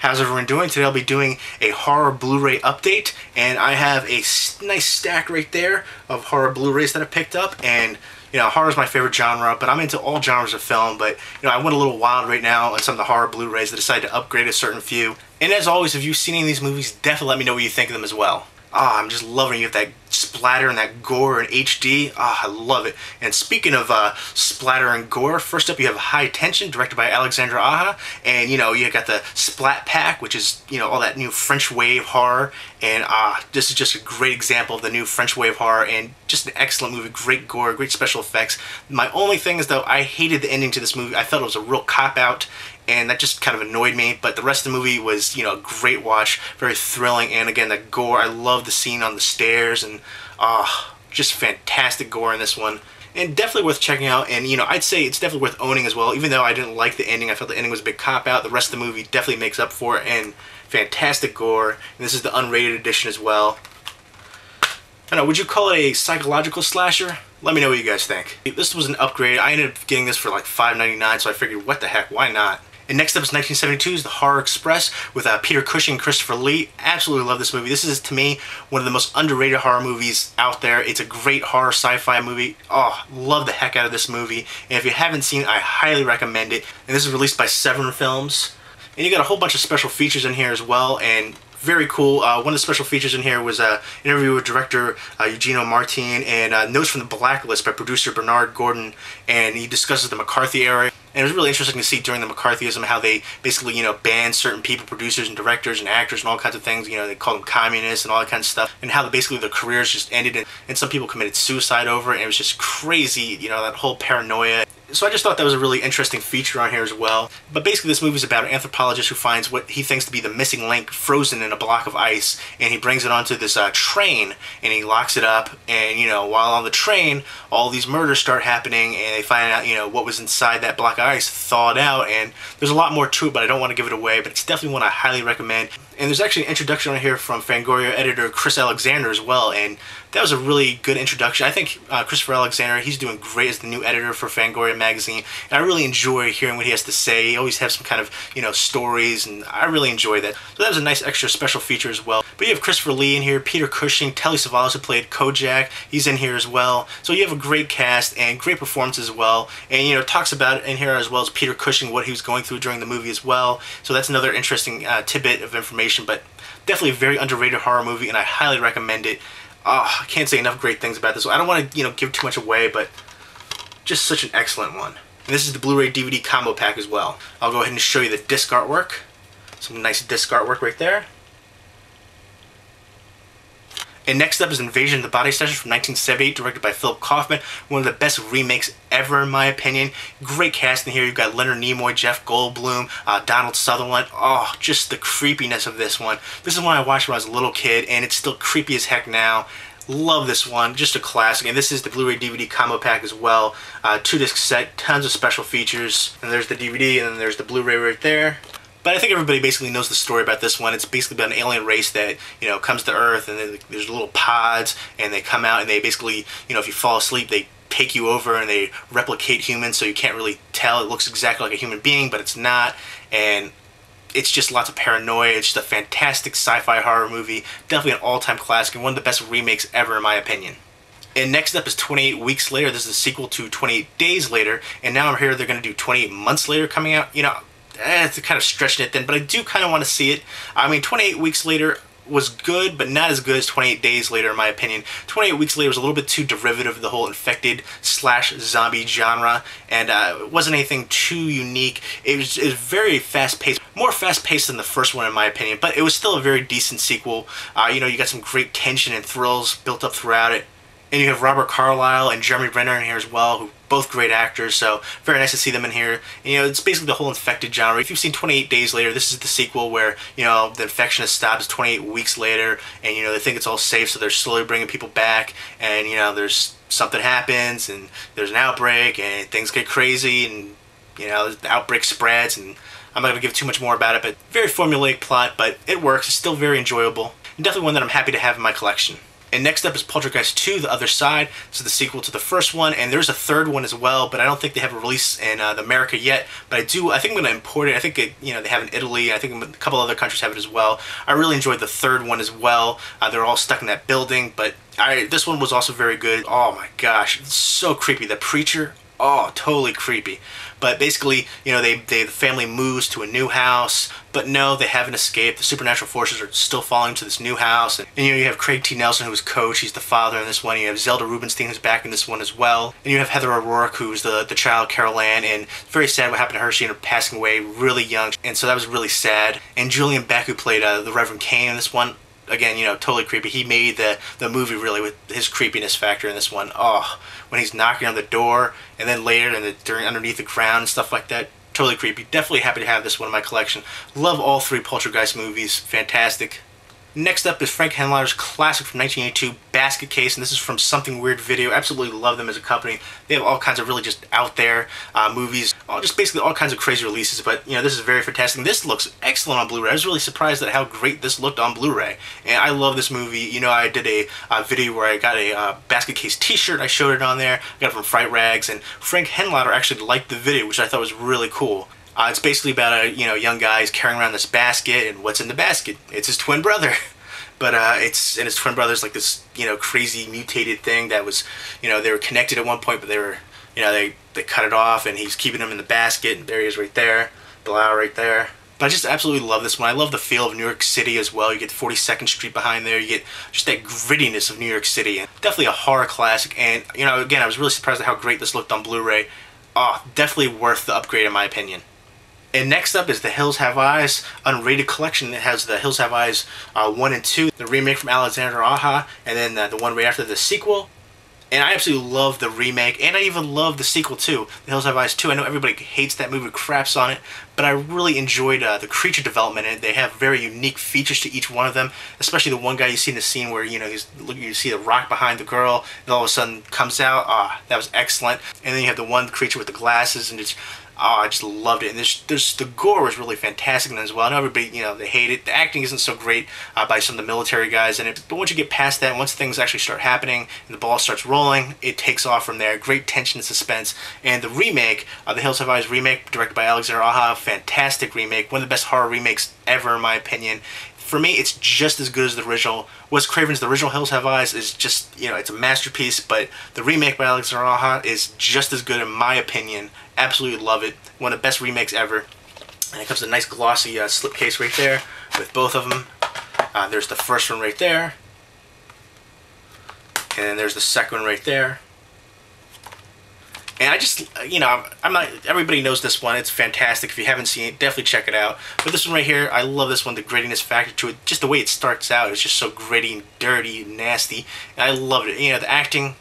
How's everyone doing? Today I'll be doing a horror Blu-ray update, and I have a nice stack right there of horror Blu-rays that I picked up. And you know, horror is my favorite genre, but I'm into all genres of film. But you know, I went a little wild right now on some of the horror Blu-rays. I decided to upgrade a certain few. And as always, if you've seen any of these movies, definitely let me know what you think of them as well. I'm just loving you. That splatter and that gore in HD. I love it. And speaking of splatter and gore, first up you have High Tension, directed by Alexandra Aja. And you know, you got the Splat Pack, which is, you know, all that new French wave horror. And this is just a great example of the new French wave horror, and just an excellent movie. Great gore, great special effects. My only thing is, though, I hated the ending to this movie. I felt it was a real cop-out, and that just kind of annoyed me. But the rest of the movie was, you know, a great watch, very thrilling. And again, the gore, I love the scene on the stairs, and just fantastic gore in this one. And definitely worth checking out, and you know, I'd say it's definitely worth owning as well. Even though I didn't like the ending, I felt the ending was a big cop-out, the rest of the movie definitely makes up for it, and fantastic gore. And this is the unrated edition as well. I don't know, would you call it a psychological slasher? Let me know what you guys think. This was an upgrade. I ended up getting this for like $5.99, so I figured, what the heck, why not? And next up is 1972's The Horror Express with Peter Cushing and Christopher Lee. Absolutely love this movie. This is, to me, one of the most underrated horror movies out there. It's a great horror sci-fi movie. Love the heck out of this movie. And if you haven't seen it, I highly recommend it. And this is released by Seven Films. And you got a whole bunch of special features in here as well, and very cool. One of the special features in here was an interview with director Eugenio Martin, and Notes from the Blacklist by producer Bernard Gordon, and he discusses the McCarthy era. And it was really interesting to see during the McCarthyism how they basically, you know, banned certain people, producers and directors and actors and all kinds of things. You know, they called them communists and all that kind of stuff. And how basically their careers just ended, and some people committed suicide over it. And it was just crazy, you know, that whole paranoia. So I just thought that was a really interesting feature on here as well. But basically this movie is about an anthropologist who finds what he thinks to be the missing link frozen in a block of ice, and he brings it onto this train, and he locks it up. And you know, while on the train, all these murders start happening, and they find out, you know, what was inside that block of ice thawed out. And there's a lot more to it, but I don't want to give it away. But it's definitely one I highly recommend. And there's actually an introduction on here from Fangoria editor Chris Alexander as well, and that was a really good introduction. I think Christopher Alexander, he's doing great as the new editor for Fangoria magazine, and I really enjoy hearing what he has to say. He always has some kind of, you know, stories, and I really enjoy that. So that was a nice extra special feature as well. But you have Christopher Lee in here, Peter Cushing, Telly Savalas, who played Kojak, he's in here as well. So you have a great cast and great performance as well. And you know, talks about it in here as well as Peter Cushing, what he was going through during the movie as well. So that's another interesting tidbit of information, but definitely a very underrated horror movie, and I highly recommend it. I can't say enough great things about this. I don't want to, you know, give too much away, but just such an excellent one. And this is the Blu-ray DVD combo pack as well. I'll go ahead and show you the disc artwork. Some nice disc artwork right there. And next up is Invasion of the Bodysnatchers from 1978, directed by Philip Kaufman. One of the best remakes ever, in my opinion. Great cast in here. You've got Leonard Nimoy, Jeff Goldblum, Donald Sutherland. Just the creepiness of this one. This is one I watched when I was a little kid, and it's still creepy as heck now. Love this one. Just a classic. And this is the Blu-ray DVD combo pack as well. 2-disc set, tons of special features. And there's the DVD, and then there's the Blu-ray right there. But I think everybody basically knows the story about this one. It's basically about an alien race that, you know, comes to Earth, and then there's little pods, and they come out, and they basically, you know, if you fall asleep, they take you over, and they replicate humans, so you can't really tell. It looks exactly like a human being, but it's not. And it's just lots of paranoia. It's just a fantastic sci-fi horror movie. Definitely an all-time classic, and one of the best remakes ever, in my opinion. And next up is 28 Weeks Later. This is a sequel to 28 Days Later, and now I'm here they're going to do 28 Months Later coming out. You know, it's kind of stretching it then, but I do kind of want to see it. I mean, 28 Weeks Later was good, but not as good as 28 Days Later, in my opinion. 28 Weeks Later was a little bit too derivative of the whole infected slash zombie genre, and it wasn't anything too unique. It was very fast-paced, more fast-paced than the first one, in my opinion, but it was still a very decent sequel. You know, you got some great tension and thrills built up throughout it. And you have Robert Carlyle and Jeremy Renner in here as well, who both great actors, so very nice to see them in here. And, you know, it's basically the whole infected genre. If you've seen 28 Days Later, this is the sequel where, you know, the infection has stopped 28 weeks later, and, you know, they think it's all safe, so they're slowly bringing people back, and, you know, there's something happens, and there's an outbreak, and things get crazy, and, you know, the outbreak spreads, and I'm not going to give too much more about it, but very formulaic plot, but it works. It's still very enjoyable, and definitely one that I'm happy to have in my collection. And next up is Poltergeist 2, The Other Side. This is the sequel to the first one, and there's a third one as well, but I don't think they have a release in America yet. But I think I'm going to import it. I think they have it in Italy. I think a couple other countries have it as well. I really enjoyed the third one as well. They're all stuck in that building, but this one was also very good. Oh my gosh, it's so creepy. The preacher, oh, totally creepy. But basically, the family moves to a new house, but no, they haven't escaped. The supernatural forces are still falling to this new house. And you have Craig T. Nelson, who's coach. He's the father in this one. You have Zelda Rubinstein, who's back in this one as well. And you have Heather O'Rourke, who's the child, Carol Ann. And very sad what happened to her. She ended up passing away really young. And so that was really sad. And Julian Beck, who played the Reverend Cain in this one, again, totally creepy. He made the movie really with his creepiness factor in this one. Oh, when he's knocking on the door, and then later during underneath the ground and stuff like that. Totally creepy. Definitely happy to have this one in my collection. Love all three Poltergeist movies. Fantastic. Next up is Frank Henlower's classic from 1982, Basket Case, and this is from Something Weird Video. Absolutely love them as a company. They have all kinds of really just out there movies, just basically all kinds of crazy releases, but this is very fantastic. This looks excellent on Blu-ray. I was really surprised at how great this looked on Blu-ray, and I love this movie. I did a video where I got a Basket Case t-shirt. I showed it on there. I got it from Fright Rags, and Frank Henlower actually liked the video, which I thought was really cool. It's basically about a young guy who's carrying around this basket, and what's in the basket? It's his twin brother. But and his twin brother's like this crazy mutated thing that was they were connected at one point, but they were they cut it off, and he's keeping him in the basket, and there he is right there, blah, right there. But I just absolutely love this one. I love the feel of New York City as well. You get 42nd Street behind there. You get just that grittiness of New York City. And definitely a horror classic. And again, I was really surprised at how great this looked on Blu-ray. Oh, definitely worth the upgrade in my opinion. And next up is The Hills Have Eyes Unrated Collection. It has The Hills Have Eyes 1 and 2, the remake from Alexander Aja, and then the one right after the sequel. And I absolutely love the remake, and I even love the sequel too, The Hills Have Eyes 2. I know everybody hates that movie, craps on it, but I really enjoyed the creature development in it. They have very unique features to each one of them, especially the one guy you see in the scene where you see the rock behind the girl, and all of a sudden comes out. That was excellent. And then you have the one creature with the glasses, and it's I just loved it. And the gore was really fantastic in it as well. I know everybody, they hate it. The acting isn't so great by some of the military guys in it. But once you get past that, once things actually start happening and the ball starts rolling, it takes off from there. Great tension and suspense. And the remake, The Hills Have Eyes remake, directed by Alexander Aja, fantastic remake. One of the best horror remakes ever, in my opinion. For me, it's just as good as the original. Wes Craven's The Original Hills Have Eyes is just, it's a masterpiece, but the remake by Alexander Aja is just as good in my opinion. Absolutely love it. One of the best remakes ever. And it comes in a nice glossy slipcase right there with both of them. There's the first one right there. And then there's the second one right there. And I just, I'm not, everybody knows this one. It's fantastic. If you haven't seen it, definitely check it out. But this one right here, I love this one, the grittiness factor to it. Just the way it starts out, it's just so gritty and dirty and nasty. And I loved it. The acting,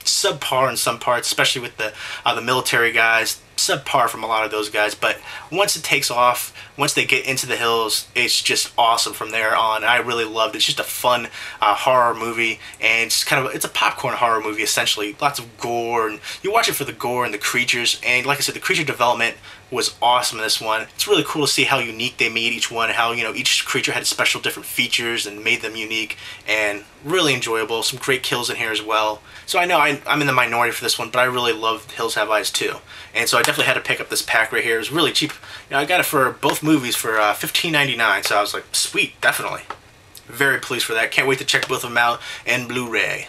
subpar in some parts, especially with the military guys. Subpar from a lot of those guys, but once it takes off, once they get into the hills, it's just awesome from there on. I really loved it. It's just a fun horror movie, and it's a popcorn horror movie essentially. Lots of gore, and you watch it for the gore and the creatures, and like I said, the creature development was awesome in this one. It's really cool to see how unique they made each one, how each creature had special different features and made them unique, and really enjoyable. Some great kills in here as well. So I know I'm in the minority for this one, but I really love Hills Have Eyes too. And so I definitely had to pick up this pack right here. It was really cheap. I got it for both movies for $15.99, so I was like, sweet, definitely. Very pleased for that. Can't wait to check both of them out and Blu-ray.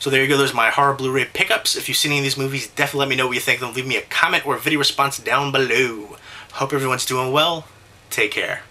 So there you go, there's my horror Blu-ray pickups. If you've seen any of these movies, definitely let me know what you think. Then leave me a comment or a video response down below. Hope everyone's doing well. Take care.